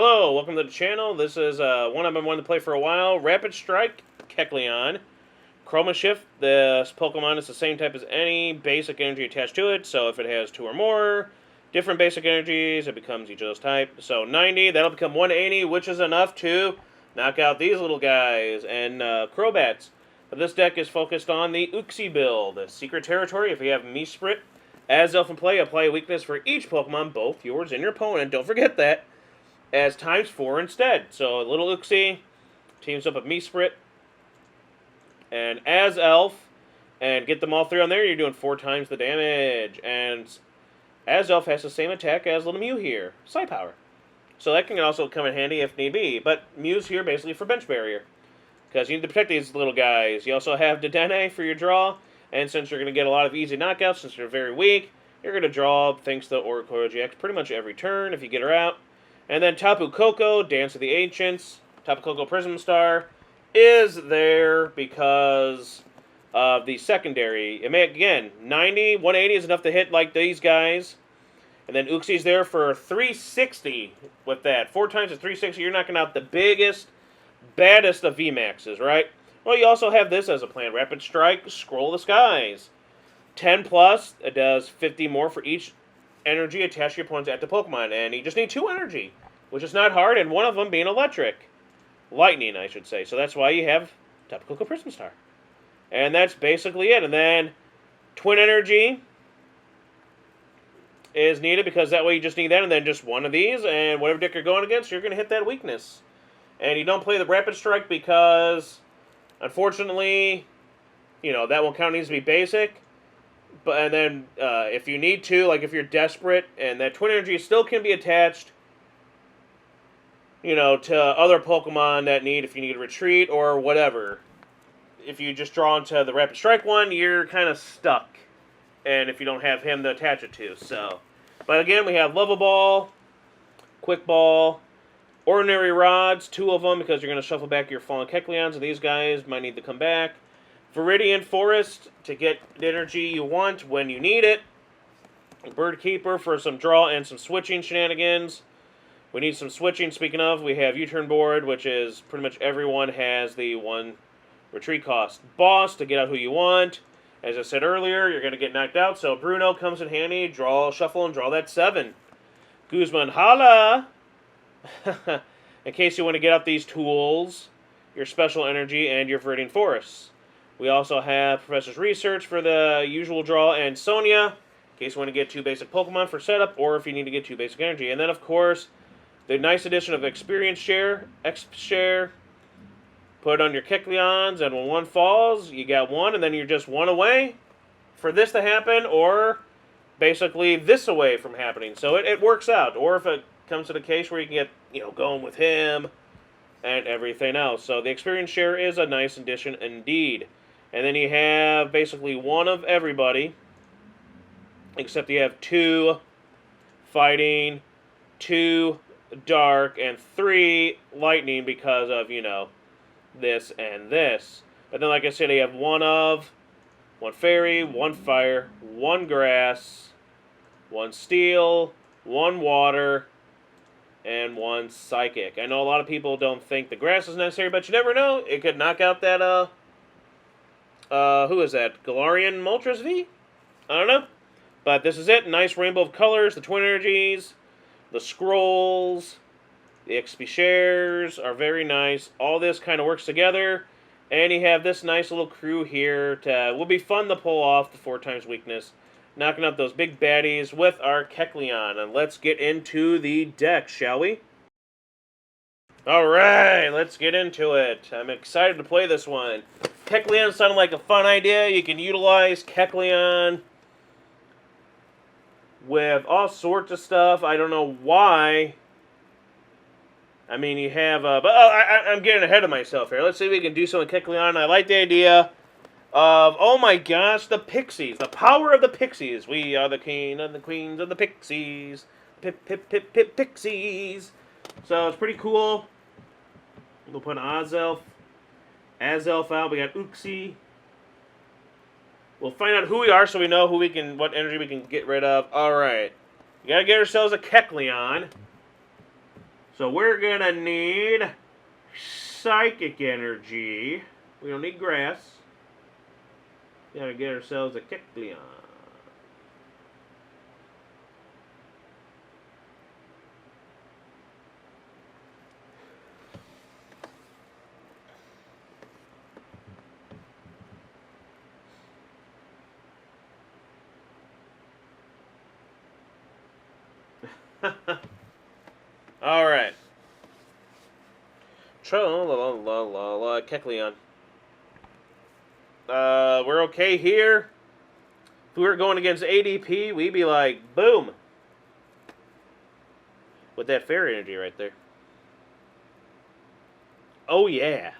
Hello, welcome to the channel. This is one I've been wanting to play for a while. Rapid Strike Kecleon. Chroma Shift, this Pokemon is the same type as any basic energy attached to it, so if it has two or more different basic energies, it becomes each of those type. So 90, that'll become 180, which is enough to knock out these little guys and Crobats. But this deck is focused on the Uxie build. Secret Territory, if you have Mesprit, Azelf in play, apply a weakness for each Pokemon, both yours and your opponent. Don't forget that. As times 4 instead. So little Uxie teams up with Mesprit and Azelf, and get them all three on there, you're doing 4 times the damage. And Azelf has the same attack as little Mew here, Psi Power. So that can also come in handy if need be. But Mew's here basically for bench barrier, because you need to protect these little guys. You also have Dedenne for your draw, and since you're going to get a lot of easy knockouts, since you're very weak, you're going to draw thanks to Oracle GX pretty much every turn if you get her out. And then Tapu Koko, Dance of the Ancients, Tapu Koko Prism Star, is there because of the secondary. It may, again, 90, 180 is enough to hit like these guys. And then Uxie's there for 360 with that. 4 times at 360, you're knocking out the biggest, baddest of VMAXs, right? Well, you also have this as a plan. Rapid Strike, Scroll the Skies. 10 plus, it does 50 more for each energy attached to your opponent's active Pokemon, and you just need 2 energy, which is not hard, and one of them being electric. Lightning, I should say. So that's why you have Tapu Koko Prism Star. And that's basically it. And then Twin Energy is needed, because that way you just need that, and then just one of these, and whatever deck you're going against, you're going to hit that weakness. And you don't play the Rapid Strike because, unfortunately, you know, that won't count, needs to be basic. But and then if you need to, like if you're desperate, and that Twin Energy still can be attached, you know, to other Pokemon that need, if you need a retreat or whatever. If you just draw into the Rapid Strike one, you're kind of stuck. And if you don't have him to attach it to, so. But again, we have Level Ball, Quick Ball, Ordinary Rods, 2 of them, because you're going to shuffle back your Fallen Kecleons, and these guys might need to come back. Viridian Forest to get the energy you want when you need it. Bird Keeper for some draw and some switching shenanigans. We need some switching. Speaking of, we have U-Turn Board, which is pretty much everyone has the 1 retreat cost. Boss to get out who you want. As I said earlier, you're going to get knocked out, so Bruno comes in handy. Draw, shuffle, and draw that 7. Guzman Hala. In case you want to get out these tools, your Special Energy, and your Viridian Forests. We also have Professor's Research for the usual draw, and Sonia, in case you want to get 2 basic Pokemon for setup, or if you need to get 2 basic energy. And then, of course, the nice addition of Experience Share, Exp Share. Put it on your Kecleons, and when one falls, you got 1, and then you're just 1 away for this to happen, or basically this away from happening. So it works out. Or if it comes to the case where you can get, you know, going with him and everything else. So the Experience Share is a nice addition indeed. And then you have basically 1 of everybody, except you have 2 fighting, 2 dark, and 3 lightning because of, you know, this and this. But then, like I said, you have 1 of, 1 fairy, 1 fire, 1 grass, 1 steel, 1 water, and 1 psychic. I know a lot of people don't think the grass is necessary, but you never know. It could knock out that, who is that? Galarian Moltres V? I don't know. But this is it. Nice rainbow of colors. The Twin Energies, the Scrolls, the XP Shares are very nice. All this kind of works together. And you have this nice little crew here. Will be fun to pull off the 4 times weakness. Knocking out those big baddies with our Kecleon. And let's get into the deck, shall we? Alright, let's get into it. I'm excited to play this one. Kecleon sounded like a fun idea. You can utilize Kecleon with all sorts of stuff. I don't know why. I mean, you have... I'm getting ahead of myself here. Let's see if we can do something with Kecleon. I like the idea of... Oh my gosh, the Pixies. The power of the Pixies. We are the king and the queens of the Pixies. Pixies. So it's pretty cool. We'll put Azelf out. We got Uxie. We'll find out who we are so we know what energy we can get rid of. Alright. We gotta get ourselves a Kecleon. So we're going to need Psychic Energy. We don't need Grass. Got to get ourselves a Kecleon. All right. Kecleon. We're okay here. If we were going against ADP, we'd be like, boom. With that fairy energy right there. Oh, yeah.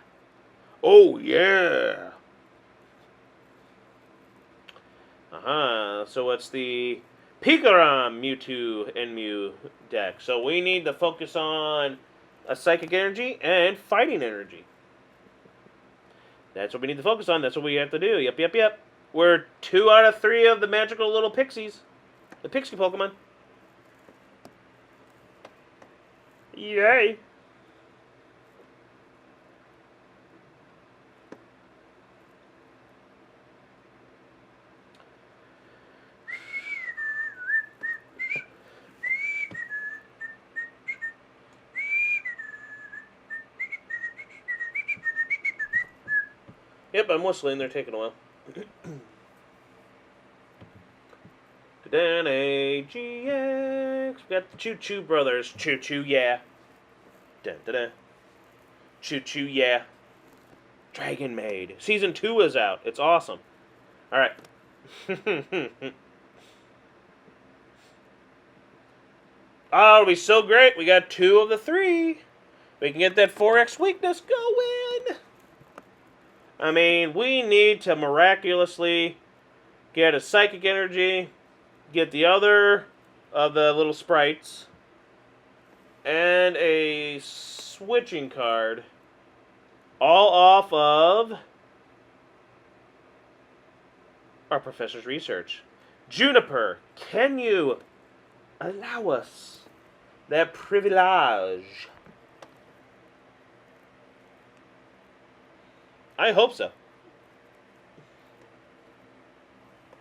Oh, yeah. So it's the Pikaram Mewtwo and Mew deck. So we need to focus on a Psychic Energy and Fighting Energy. That's what we need to focus on. That's what we have to do. Yep. We're 2 out of 3 of the magical little pixies. The Pixie Pokemon. Yay. Yep, I'm whistling. They're taking a while. Then AGX. We got the Choo Choo Brothers. Choo Choo, yeah. Dun. Choo Choo, yeah. Dragon Maid. Season 2 is out. It's awesome. Alright. Oh, it'll be so great. We got 2 of the 3. We can get that 4X weakness going. I mean, we need to miraculously get a Psychic Energy, get the other of the little sprites, and a switching card, all off of our professor's research. Juniper, can you allow us that privilege? I hope so.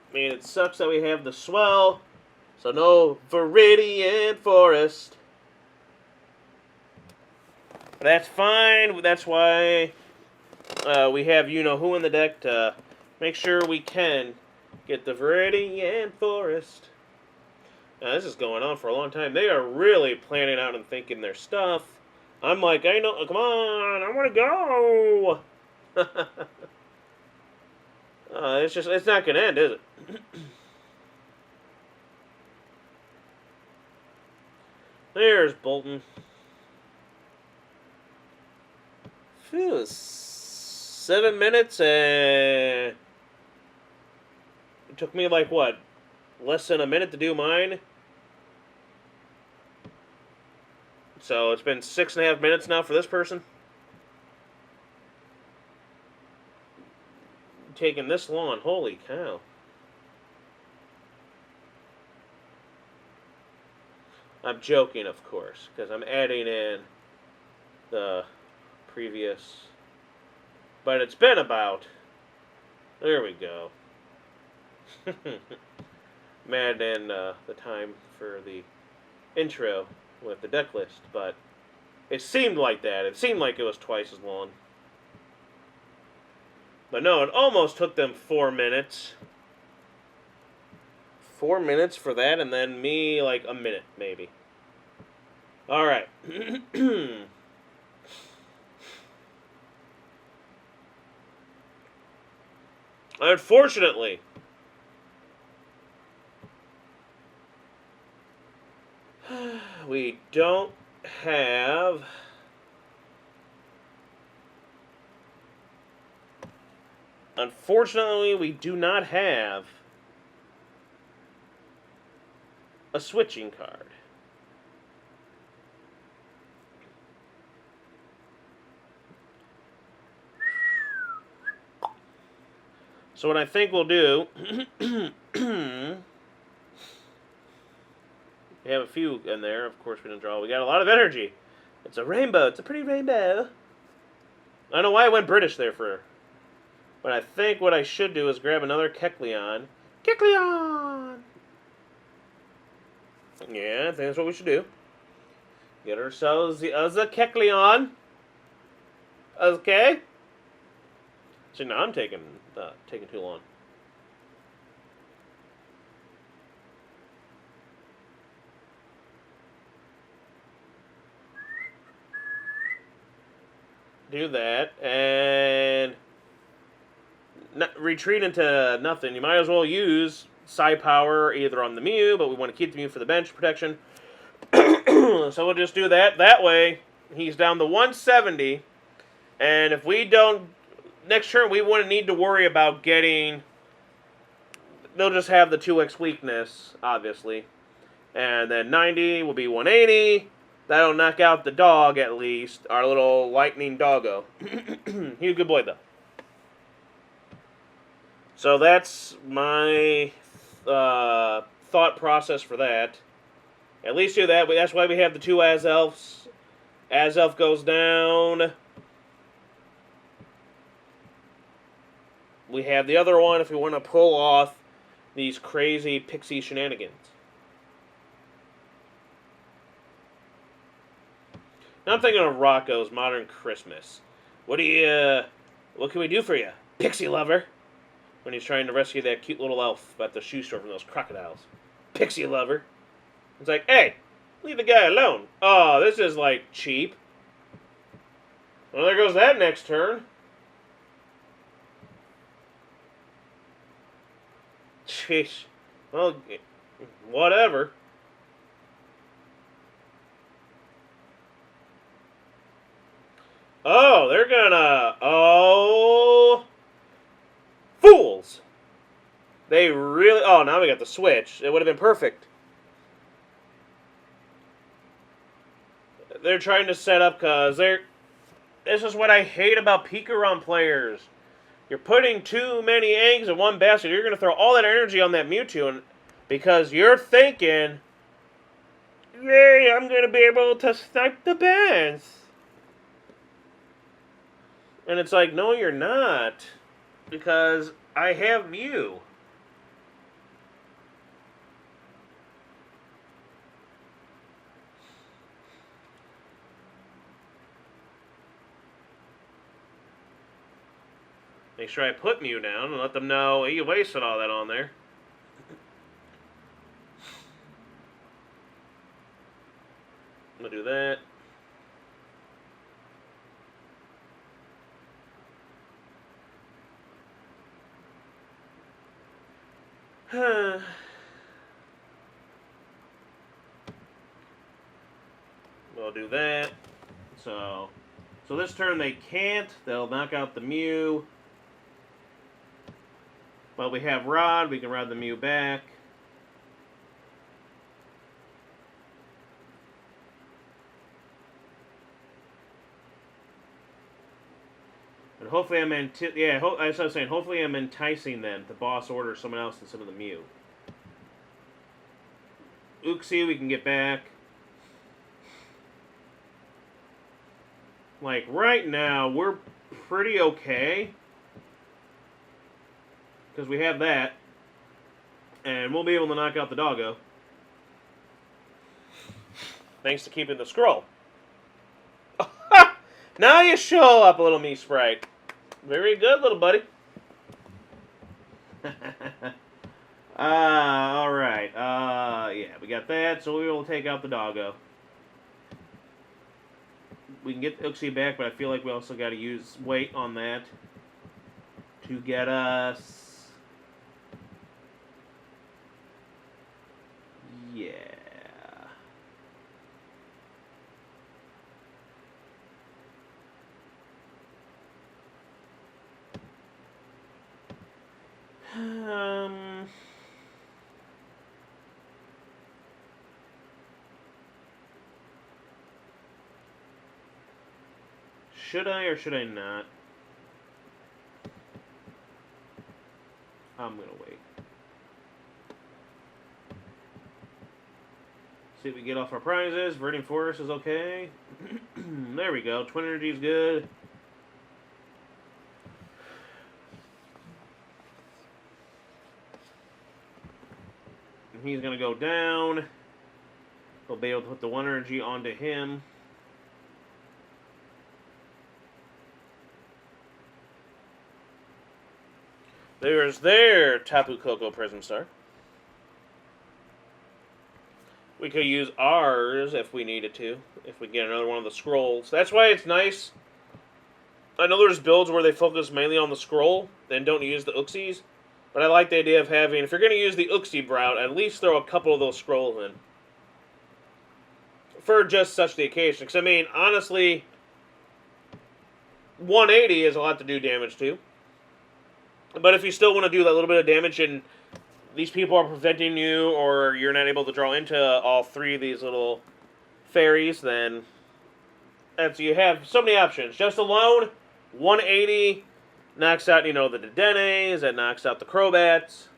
I mean, it sucks that we have the swell, so no Viridian Forest. But that's fine. That's why we have you-know-who in the deck to make sure we can get the Viridian Forest. Now, this is going on for a long time. They are really planning out and thinking their stuff. I'm like, I know, come on, I want to go. It's not going to end, is it? There's Bolton. Phew, 7 minutes and it took me like what? Less than a minute to do mine. So it's been 6.5 minutes now for this person. Taking this long, holy cow. I'm joking, of course, because I'm adding in the previous, but it's been about, there we go. Mad in the time for the intro with the deck list, but it seemed like that. It seemed like it was twice as long. But no, it almost took them 4 minutes. 4 minutes for that, and then me like a minute, maybe. Alright. Unfortunately, we don't have Unfortunately, we do not have a switching card. So what I think we'll do, we have a few in there. Of course, we didn't draw. We got a lot of energy. It's a rainbow. It's a pretty rainbow. I don't know why I went British there for... But I think what I should do is grab another Kecleon. Kecleon! Yeah, I think that's what we should do. Get ourselves the Kecleon. Okay. See, now I'm taking too long. Do that, and retreat into nothing. You might as well use Psi Power either on the Mew, but we want to keep the Mew for the bench protection. So we'll just do that. That way, he's down to 170, and if we don't... Next turn, we wouldn't need to worry about getting... They'll just have the 2x weakness, obviously. And then 90 will be 180. That'll knock out the dog, at least. Our little lightning doggo. He's a good boy, though. So that's my thought process for that. At least do that. That's why we have the 2 Azelfs. Azelf goes down. We have the other one if we want to pull off these crazy pixie shenanigans. Now I'm thinking of Rocco's Modern Christmas. What can we do for you, pixie lover? When he's trying to rescue that cute little elf at the shoe store from those crocodiles. Pixie lover. It's like, hey, leave the guy alone. Oh, this is like cheap. Well, there goes that next turn. Jeez. Well, whatever. Oh, they're gonna... Oh... Fools! They really... Oh, now we got the switch. It would have been perfect. They're trying to set up because they're... This is what I hate about Pikarom players. You're putting too many eggs in one basket. You're going to throw all that energy on that Mewtwo because you're thinking, yay, I'm going to be able to snipe the best. And it's like, no, you're not. Because I have Mew. Make sure I put Mew down and let them know you wasted all that on there. I'm going to do that. We'll do that. So this turn they can't. They'll knock out the Mew. But we have Rod. We can rod the Mew back. And hopefully I'm as I was saying, hopefully I'm enticing them to boss order someone else instead of the Mew. Uxie we can get back. Like, right now, we're pretty okay. Because we have that. And we'll be able to knock out the doggo. Thanks to keeping the scroll. Now you show up, little Mesprit. Very good, little buddy. Alright. Yeah, we got that, so we will take out the doggo. We can get Uxie back, but I feel like we also got to use weight on that to get us... Yeah. Should I or should I not? I'm gonna wait. See if we get off our prizes. Verdant Forest is okay. There we go. Twin Energy is good. And he's going to go down. We'll be able to put the 1 energy onto him. There's their Tapu Koko Prism Star. We could use ours if we needed to, if we get another one of the scrolls. That's why it's nice. I know there's builds where they focus mainly on the scroll and don't use the Uxies, but I like the idea of having, if you're going to use the Uxie route, at least throw a couple of those scrolls in. For just such the occasion. Because, I mean, honestly, 180 is a lot to do damage to. But if you still want to do that little bit of damage and these people are preventing you or you're not able to draw into all 3 of these little fairies, then you have so many options. Just alone, 180 knocks out, the Dedenes, that knocks out the Crobats.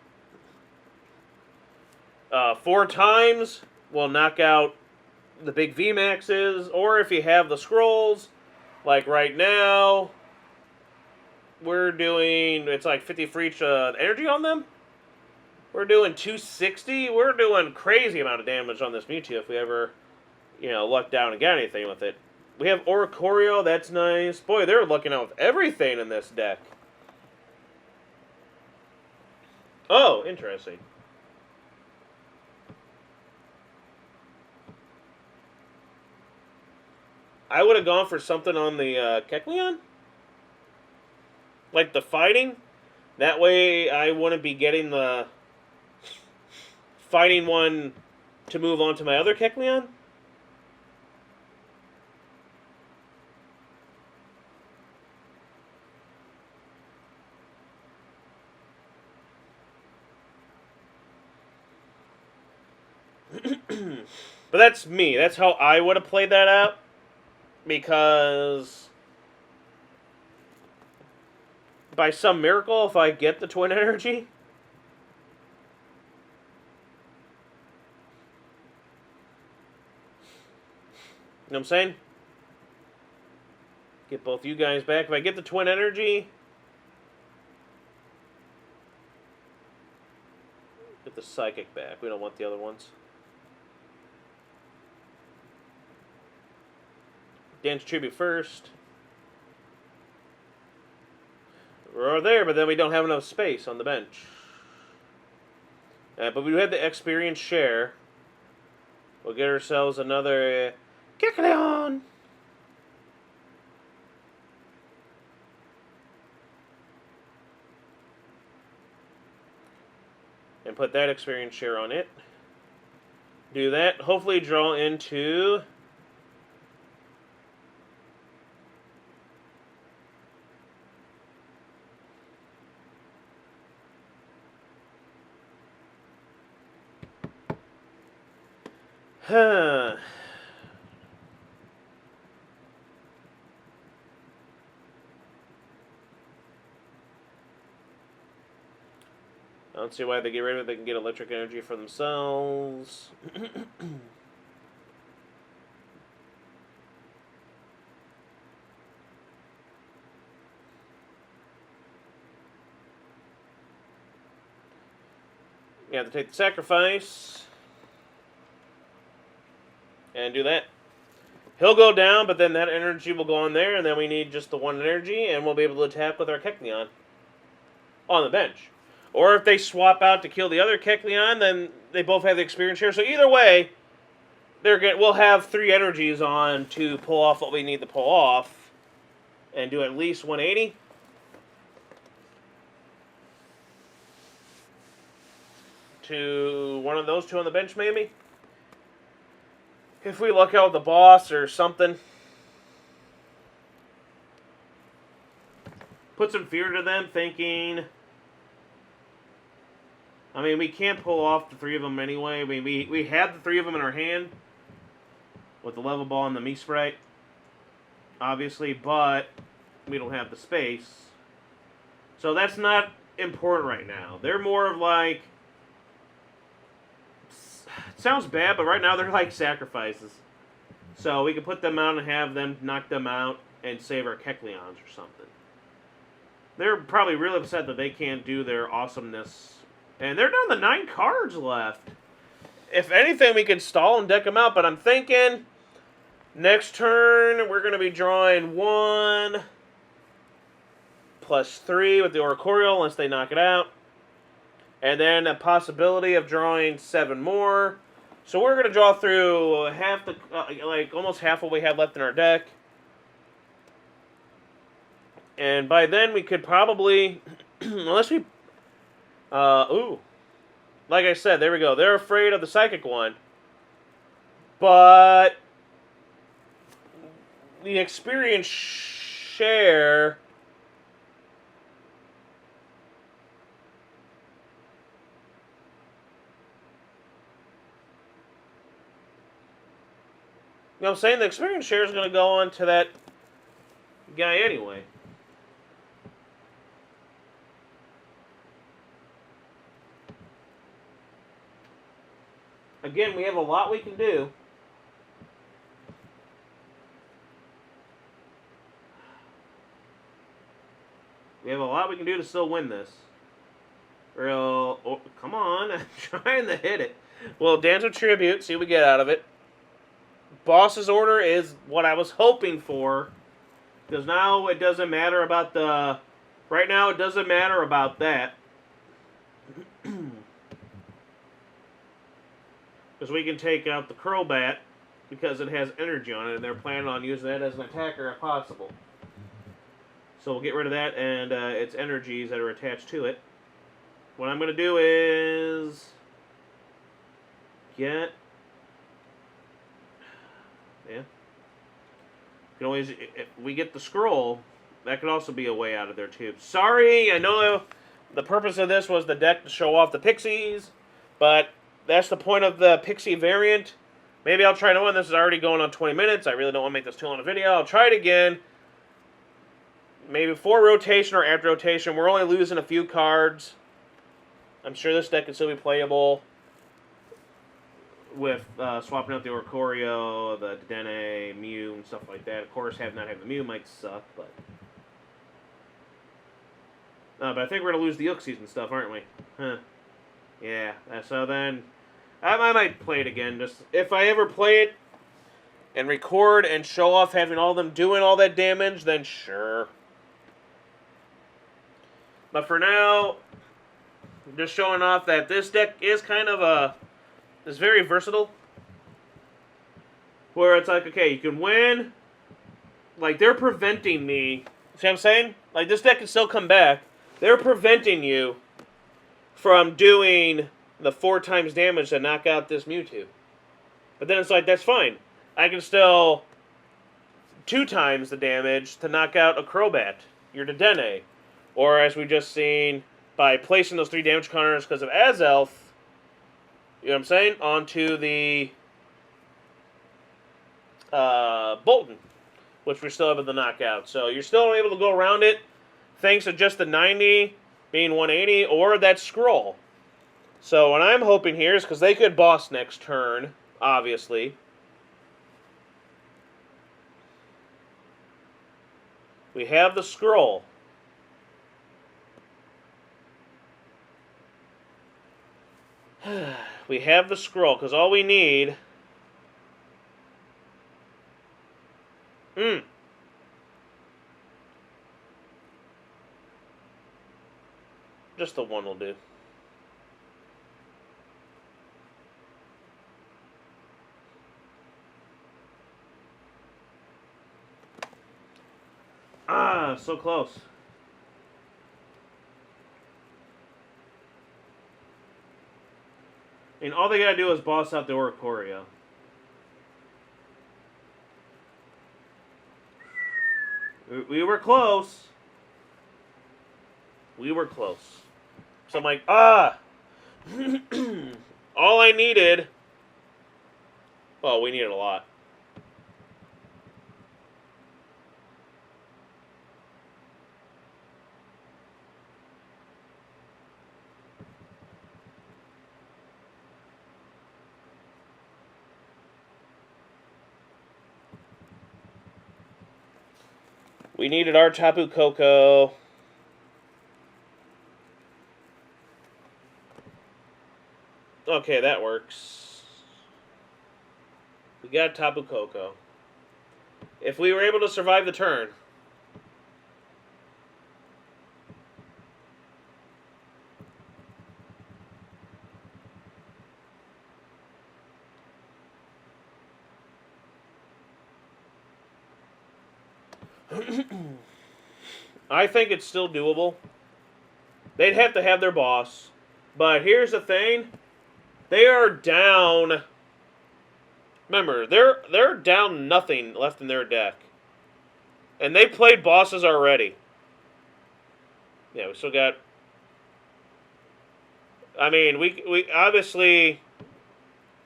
4 times will knock out the big VMAXs, or if you have the scrolls, like right now, we're doing, it's like 50 for each energy on them. We're doing 260. We're doing crazy amount of damage on this Mewtwo if we ever, luck down and get anything with it. We have Oricorio, that's nice. Boy, they're looking out with everything in this deck. Oh, interesting. I would have gone for something on the Kecleon. Like the fighting. That way I wouldn't be getting the fighting one to move on to my other Kecleon. But that's me. That's how I would have played that out. Because by some miracle, if I get the Twin Energy, you know what I'm saying? Get both you guys back. If I get the Twin Energy, get the Psychic back. We don't want the other ones. Dance Tribute first. We're there, but then we don't have enough space on the bench. But we do have the experience share. We'll get ourselves another Kecleon. And put that experience share on it. Do that. Hopefully draw into I don't see why they get rid of it. They can get electric energy for themselves. You have to take the sacrifice. And do that. He'll go down, but then that energy will go on there, and then we need just the 1 energy, and we'll be able to attack with our Kecleon on the bench. Or if they swap out to kill the other Kecleon, then they both have the experience share. So either way, we'll have 3 energies on to pull off what we need to pull off, and do at least 180. To one of those 2 on the bench, maybe. If we luck out with the boss or something. Put some fear to them, thinking, I mean, we can't pull off the 3 of them anyway. I mean, we had the 3 of them in our hand with the level ball and the Mesprit, obviously, but we don't have the space. So that's not important right now. They're more of like, it sounds bad, but right now they're like sacrifices. So we could put them out and have them knock them out and save our Kecleons or something. They're probably really upset that they can't do their awesomeness. And they're down to 9 cards left. If anything, we could stall and deck them out, but I'm thinking next turn we're going to be drawing 1 plus 3 with the Oricorio unless they knock it out. And then a possibility of drawing 7 more. So we're going to draw through half the, like almost half what we have left in our deck. And by then we could probably, unless we, ooh. Like I said, there we go. They're afraid of the psychic one. But the experience share... You know what I'm saying? The experience share is going to go on to that guy anyway. Again, we have a lot we can do. We have a lot we can do to still win this. Real, oh, come on, I'm trying to hit it. Well, Dance of Tribute, see what we get out of it. Boss's Order is what I was hoping for. Because now it doesn't matter about the... Right now it doesn't matter about that. Because we can take out the Crobat because it has energy on it, and they're planning on using that as an attacker if possible. So we'll get rid of that and its energies that are attached to it. What I'm going to do is get... Yeah. You can always... If we get the scroll, that could also be a way out of there too. Sorry, I know the purpose of this was the deck to show off the Pixies, but... That's the point of the Pixie variant. Maybe I'll try to win. This is already going on 20 minutes. I really don't want to make this too long a video. I'll try it again. Maybe before rotation or after rotation. We're only losing a few cards. I'm sure this deck can still be playable with swapping out the Oricorio, the Dedenne, Mew, and stuff like that. Of course, not having the Mew might suck, but... but I think we're going to lose the Uxies and stuff, aren't we? Huh. Yeah, so then... I might play it again. Just if I ever play it and record and show off having all of them doing all that damage, then sure. But for now, just showing off that this deck is kind of is very versatile. Where it's like, okay, you can win. Like, they're preventing me. See what I'm saying? Like, this deck can still come back. They're preventing you from doing the 4 times damage to knock out this Mewtwo. But then it's like, that's fine. I can still 2 times the damage to knock out a Crobat, your Dedenne. Or as we just seen, by placing those 3 damage counters because of Azelf, you know what I'm saying, onto the Bolton, which we're still able to knock out. So you're still able to go around it thanks to just the 90 being 180 or that scroll. So what I'm hoping here is, because they could boss next turn, obviously. We have the scroll. We have the scroll, because all we need... Just the 1 will do. Ah, so close. I mean, all they gotta do is boss out the Oricorio. We were close. We were close. So I'm like, all I needed... Oh, we needed a lot. We needed our Tapu Koko. Okay, that works. We got Tapu Koko. If we were able to survive the turn. I think it's still doable. They'd have to have their boss. But here's the thing. They are down. Remember, they're down nothing left in their deck. And they played bosses already. Yeah, we still got... I mean, we obviously,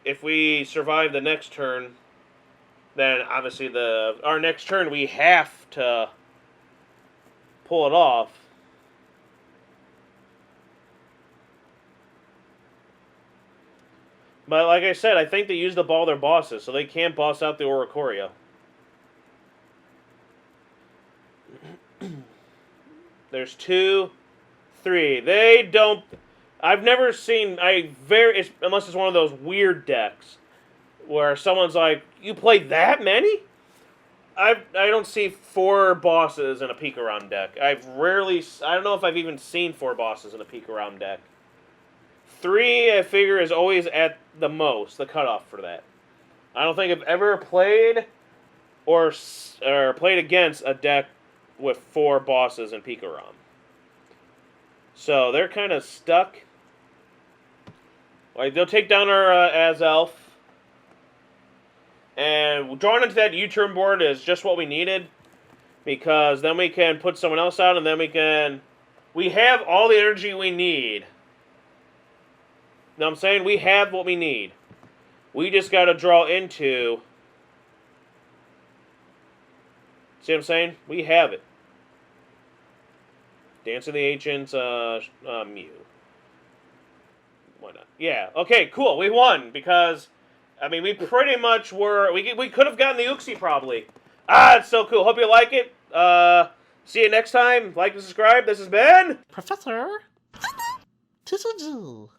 if we survive the next turn, then obviously our next turn we have to pull it off. But like I said, I think they use the ball their bosses, so they can't boss out the Oricorio. There's 2, 3. They don't... I've never seen... unless it's one of those weird decks where someone's like, you play that many? I don't see 4 bosses in a Pikarom deck. I don't know if I've even seen 4 bosses in a Pikarom deck. 3, I figure, is always at the most, the cutoff for that. I don't think I've ever played or played against a deck with 4 bosses in Pikarom. So they're kind of stuck. Like, they'll take down our Azelf. And drawing into that U-turn board is just what we needed. Because then we can put someone else out, and then we have all the energy we need. You know what I'm saying? We have what we need. We just got to draw into... See what I'm saying? We have it. Dance of the Ancients, Mew. Why not? Yeah, okay, cool. We won, because, I mean, we pretty much were... We could have gotten the Uxie, probably. It's so cool. Hope you like it. See you next time. Like and subscribe. This has been... Professor PTCGO.